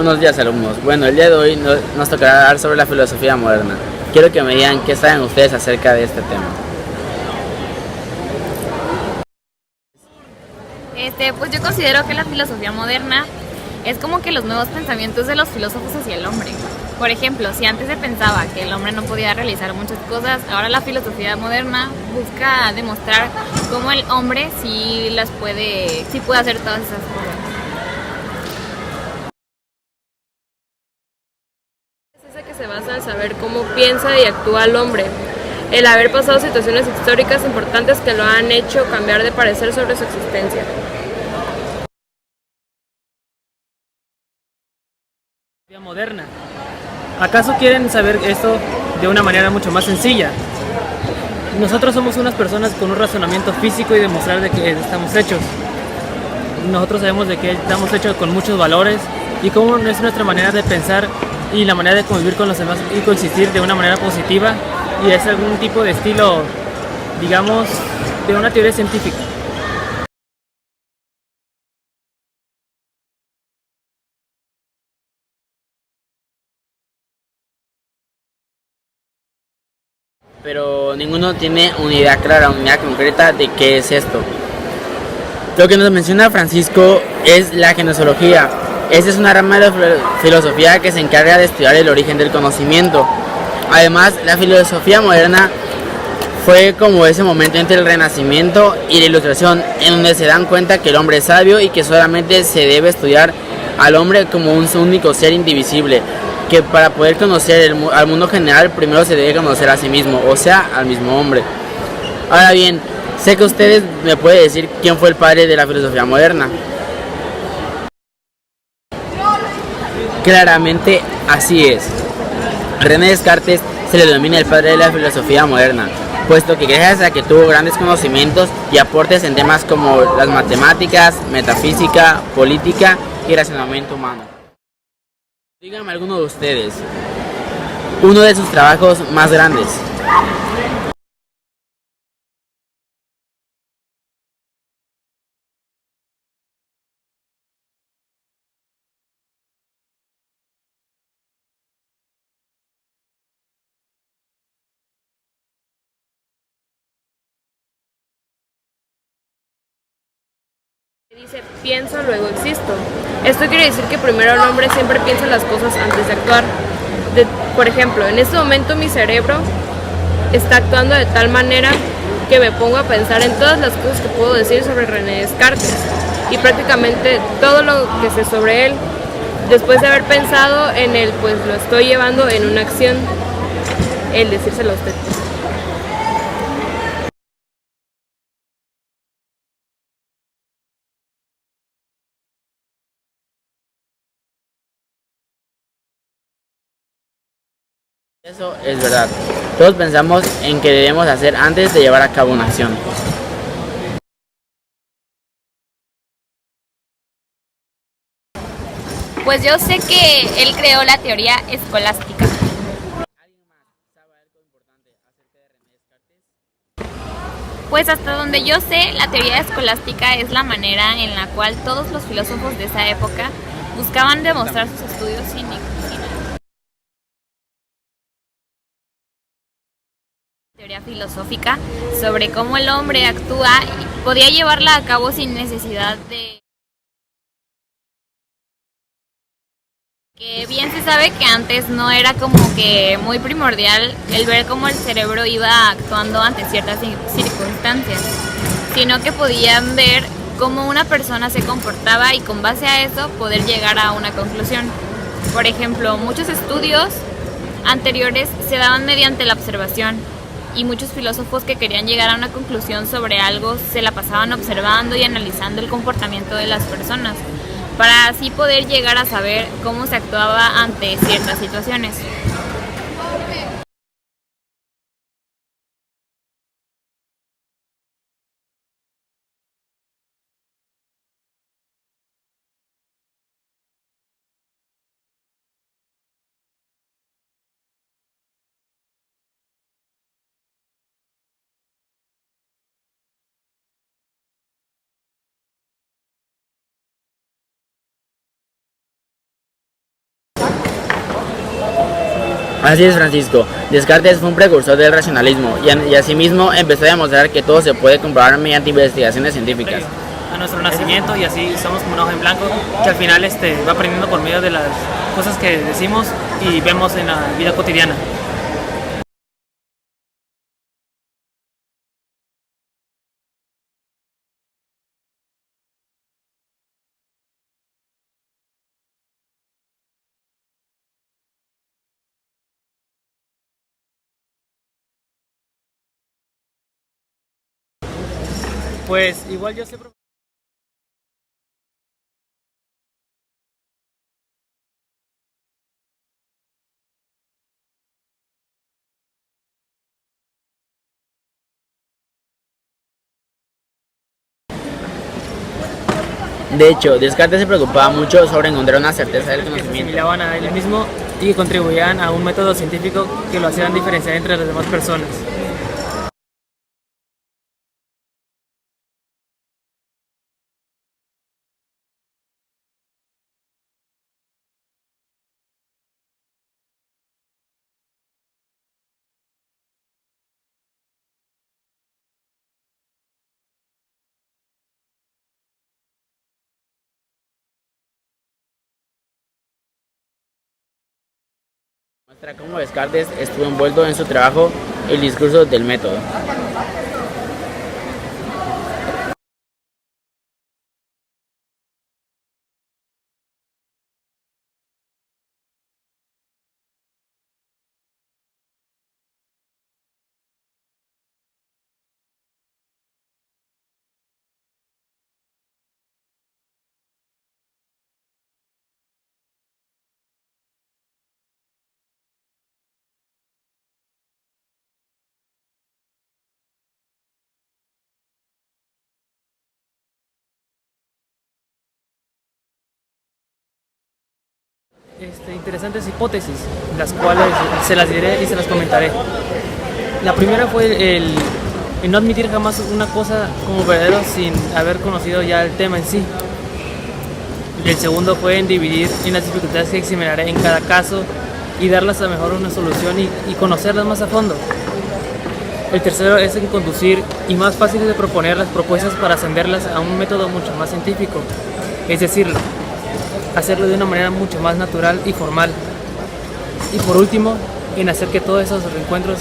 Buenos días, alumnos. Bueno, el día de hoy nos tocará hablar sobre la filosofía moderna. Quiero que me digan qué saben ustedes acerca de este tema. Pues yo considero que la filosofía moderna es como que los nuevos pensamientos de los filósofos hacia el hombre. Por ejemplo, si antes se pensaba que el hombre no podía realizar muchas cosas, ahora la filosofía moderna busca demostrar cómo el hombre sí puede hacer todas esas cosas. Es ese que se basa en saber cómo piensa y actúa el hombre, el haber pasado situaciones históricas importantes que lo han hecho cambiar de parecer sobre su existencia. Moderna. ¿Acaso quieren saber esto de una manera mucho más sencilla? Nosotros somos unas personas con un razonamiento físico y demostrar de que estamos hechos. Nosotros sabemos de que estamos hechos con muchos valores y cómo es nuestra manera de pensar y la manera de convivir con los demás y coexistir de una manera positiva, y es algún tipo de estilo, digamos, de una teoría científica. Pero ninguno tiene una idea clara, una idea concreta de qué es esto. Lo que nos menciona Francisco es la genesiología. Esta es una rama de la filosofía que se encarga de estudiar el origen del conocimiento. Además, la filosofía moderna fue como ese momento entre el Renacimiento y la Ilustración, en donde se dan cuenta que el hombre es sabio y que solamente se debe estudiar al hombre como un único ser indivisible, que para poder conocer al mundo general primero se debe conocer a sí mismo, o sea, al mismo hombre. Ahora bien, sé que ustedes me pueden decir quién fue el padre de la filosofía moderna. Claramente así es. René Descartes se le denomina el padre de la filosofía moderna, puesto que gracias a que tuvo grandes conocimientos y aportes en temas como las matemáticas, metafísica, política y razonamiento humano. Díganme alguno de ustedes, uno de sus trabajos más grandes. Dice, pienso, luego existo. Esto quiere decir que primero el hombre siempre piensa las cosas antes de actuar. Por ejemplo, en este momento mi cerebro está actuando de tal manera que me pongo a pensar en todas las cosas que puedo decir sobre René Descartes y prácticamente todo lo que sé sobre él. Después de haber pensado en él, pues lo estoy llevando en una acción, el decírselo a usted. Eso es verdad. Todos pensamos en qué debemos hacer antes de llevar a cabo una acción. Pues yo sé que él creó la teoría escolástica. ¿Alguien más sabe algo importante acerca de René Descartes? Pues hasta donde yo sé, la teoría escolástica es la manera en la cual todos los filósofos de esa época buscaban demostrar sus estudios sin teoría filosófica sobre cómo el hombre actúa y podía llevarla a cabo sin necesidad de... Que bien se sabe que antes no era como que muy primordial el ver cómo el cerebro iba actuando ante ciertas circunstancias, sino que podían ver cómo una persona se comportaba y con base a eso poder llegar a una conclusión. Por ejemplo, muchos estudios anteriores se daban mediante la observación y muchos filósofos que querían llegar a una conclusión sobre algo se la pasaban observando y analizando el comportamiento de las personas, para así poder llegar a saber cómo se actuaba ante ciertas situaciones. Así es, Francisco. Descartes fue un precursor del racionalismo y asimismo empezó a demostrar que todo se puede comprobar mediante investigaciones científicas. A nuestro nacimiento y así somos como una hoja en blanco que al final va aprendiendo por medio de las cosas que decimos y vemos en la vida cotidiana. Pues igual yo sé. De hecho, Descartes se preocupaba mucho sobre encontrar una certeza del Que se conocimiento. asimilaban a él mismo y contribuían a un método científico que lo hacían diferenciar entre las demás personas. Muestra cómo Descartes estuvo envuelto en su trabajo el discurso del método. Interesantes hipótesis, las cuales se las diré y se las comentaré. La primera fue el no admitir jamás una cosa como verdadero sin haber conocido ya el tema en sí. El segundo fue en dividir en las dificultades que examinaré en cada caso y darlas a mejor una solución y conocerlas más a fondo. El tercero es en conducir y más fácil de proponer las propuestas para ascenderlas a un método mucho más científico, es decir, hacerlo de una manera mucho más natural y formal. Y por último, en hacer que todos esos reencuentros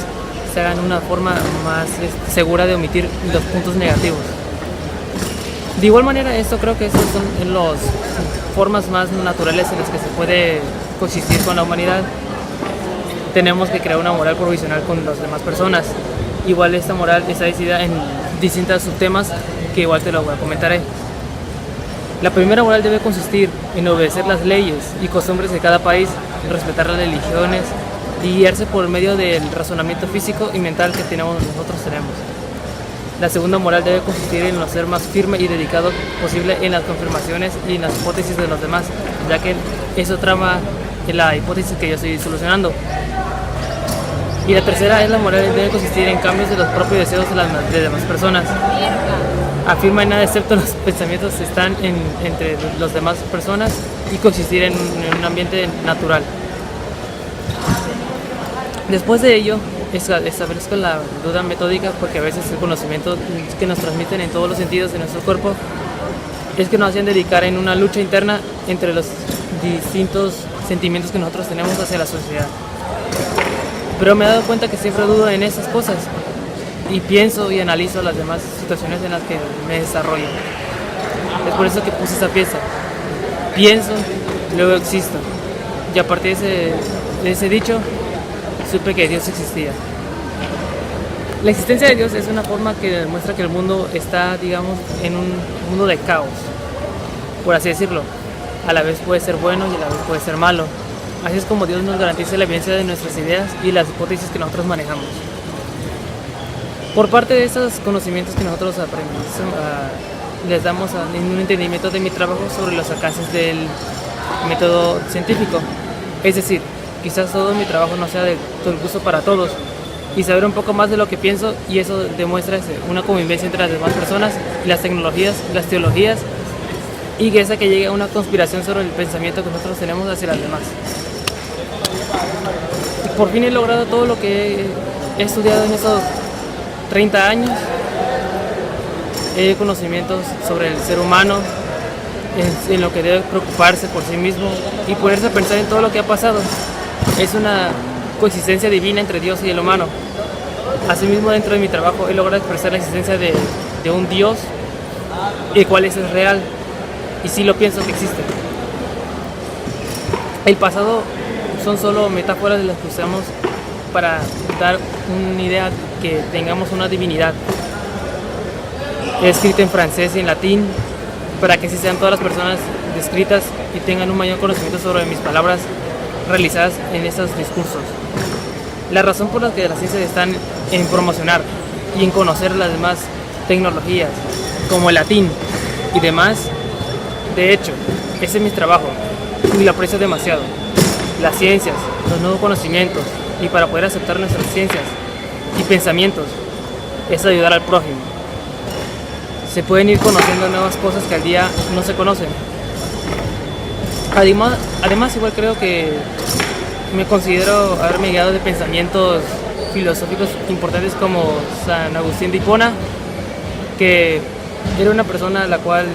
se hagan de una forma más segura de omitir los puntos negativos. De igual manera, esto creo que esas son las formas más naturales en las que se puede coexistir con la humanidad. Tenemos que crear una moral provisional con las demás personas. Igual esta moral está decidida en distintos subtemas que igual te lo comentaré. La primera moral debe consistir en obedecer las leyes y costumbres de cada país, respetar las religiones y guiarse por medio del razonamiento físico y mental que nosotros tenemos. La segunda moral debe consistir en no ser más firme y dedicado posible en las confirmaciones y en las hipótesis de los demás, ya que eso trama en la hipótesis que yo estoy solucionando. Y la tercera es la moral debe consistir en cambios de los propios deseos de las demás personas. Afirma en nada excepto los pensamientos están entre las demás personas y consistir en un ambiente natural. Después de ello, establezco la duda metódica porque a veces el conocimiento que nos transmiten en todos los sentidos de nuestro cuerpo es que nos hacen dedicar en una lucha interna entre los distintos sentimientos que nosotros tenemos hacia la sociedad. Pero me he dado cuenta que siempre dudo en esas cosas y pienso y analizo las demás situaciones en las que me desarrollo. Es por eso que puse esa pieza. Pienso, luego existo. Y a partir de ese dicho, supe que Dios existía. La existencia de Dios es una forma que demuestra que el mundo está, digamos, en un mundo de caos, por así decirlo. A la vez puede ser bueno y a la vez puede ser malo. Así es como Dios nos garantiza la evidencia de nuestras ideas y las hipótesis que nosotros manejamos. Por parte de estos conocimientos que nosotros aprendemos, les damos un entendimiento de mi trabajo sobre los alcances del método científico. Es decir, quizás todo mi trabajo no sea de todo el gusto para todos y saber un poco más de lo que pienso, y eso demuestra una convivencia entre las demás personas y las tecnologías, las teologías, y que esa que llegue a una conspiración sobre el pensamiento que nosotros tenemos hacia las demás. por fin he logrado todo lo que he estudiado en estos 30 años. He conocimientos sobre el ser humano, en lo que debe preocuparse por sí mismo y ponerse a pensar en todo lo que ha pasado. Es una coexistencia divina entre Dios y el humano. Asimismo, dentro de mi trabajo he logrado expresar la existencia de un Dios, el cual es real, y sí lo pienso que existe. El pasado son solo metáforas de las que usamos para dar una idea que tengamos una divinidad. He escrito en francés y en latín para que así sean todas las personas descritas y tengan un mayor conocimiento sobre mis palabras realizadas en estos discursos. La razón por la que las ciencias están en promocionar y en conocer las demás tecnologías, como el latín y demás, de hecho, ese es mi trabajo y lo aprecio demasiado. Las ciencias, los nuevos conocimientos, y para poder aceptar nuestras ciencias y pensamientos, es ayudar al prójimo. Se pueden ir conociendo nuevas cosas que al día no se conocen. Además, igual creo que me considero haberme guiado de pensamientos filosóficos importantes como San Agustín de Hipona, que era una persona la cual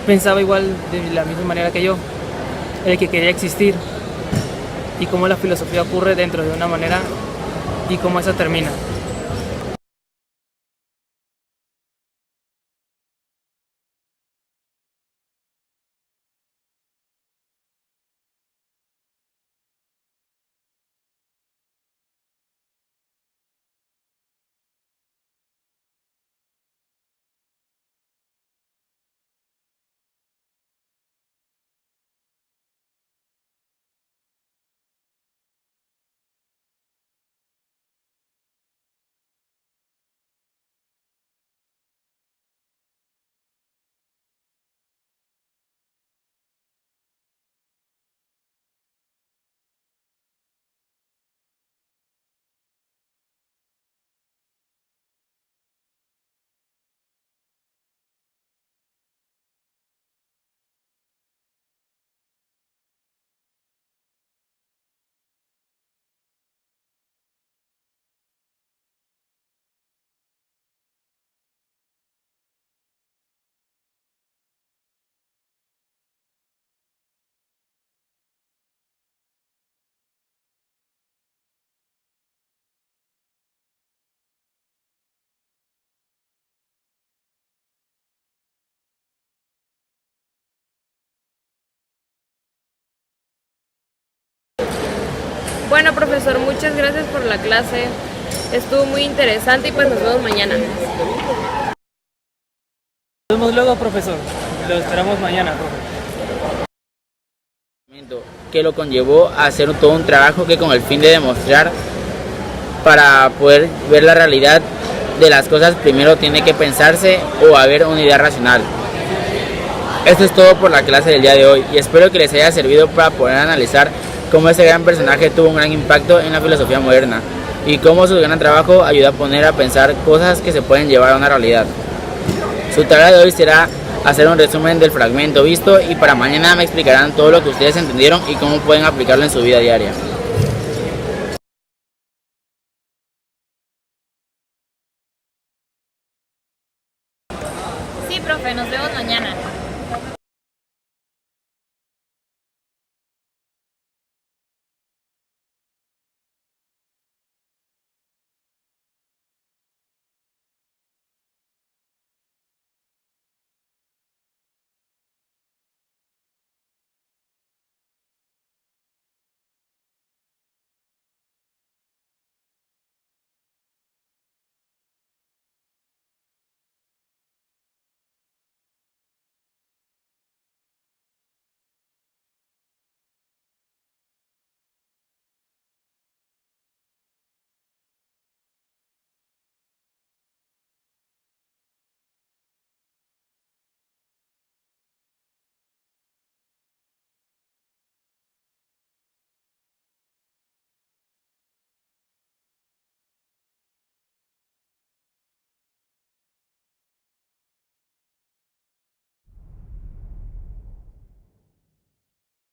pensaba igual de la misma manera que yo, el que quería existir, y cómo la filosofía ocurre dentro de una manera y cómo esa termina. Bueno, profesor, muchas gracias por la clase. Estuvo muy interesante y pues nos vemos mañana. Nos vemos luego, profesor. Lo esperamos mañana, profe. Que lo conllevó a hacer todo un trabajo que con el fin de demostrar, para poder ver la realidad de las cosas, primero tiene que pensarse o haber una idea racional. Esto es todo por la clase del día de hoy y espero que les haya servido para poder analizar cómo este gran personaje tuvo un gran impacto en la filosofía moderna y cómo su gran trabajo ayuda a poner a pensar cosas que se pueden llevar a una realidad. Su tarea de hoy será hacer un resumen del fragmento visto y para mañana me explicarán todo lo que ustedes entendieron y cómo pueden aplicarlo en su vida diaria. Sí, profe, nos vemos mañana.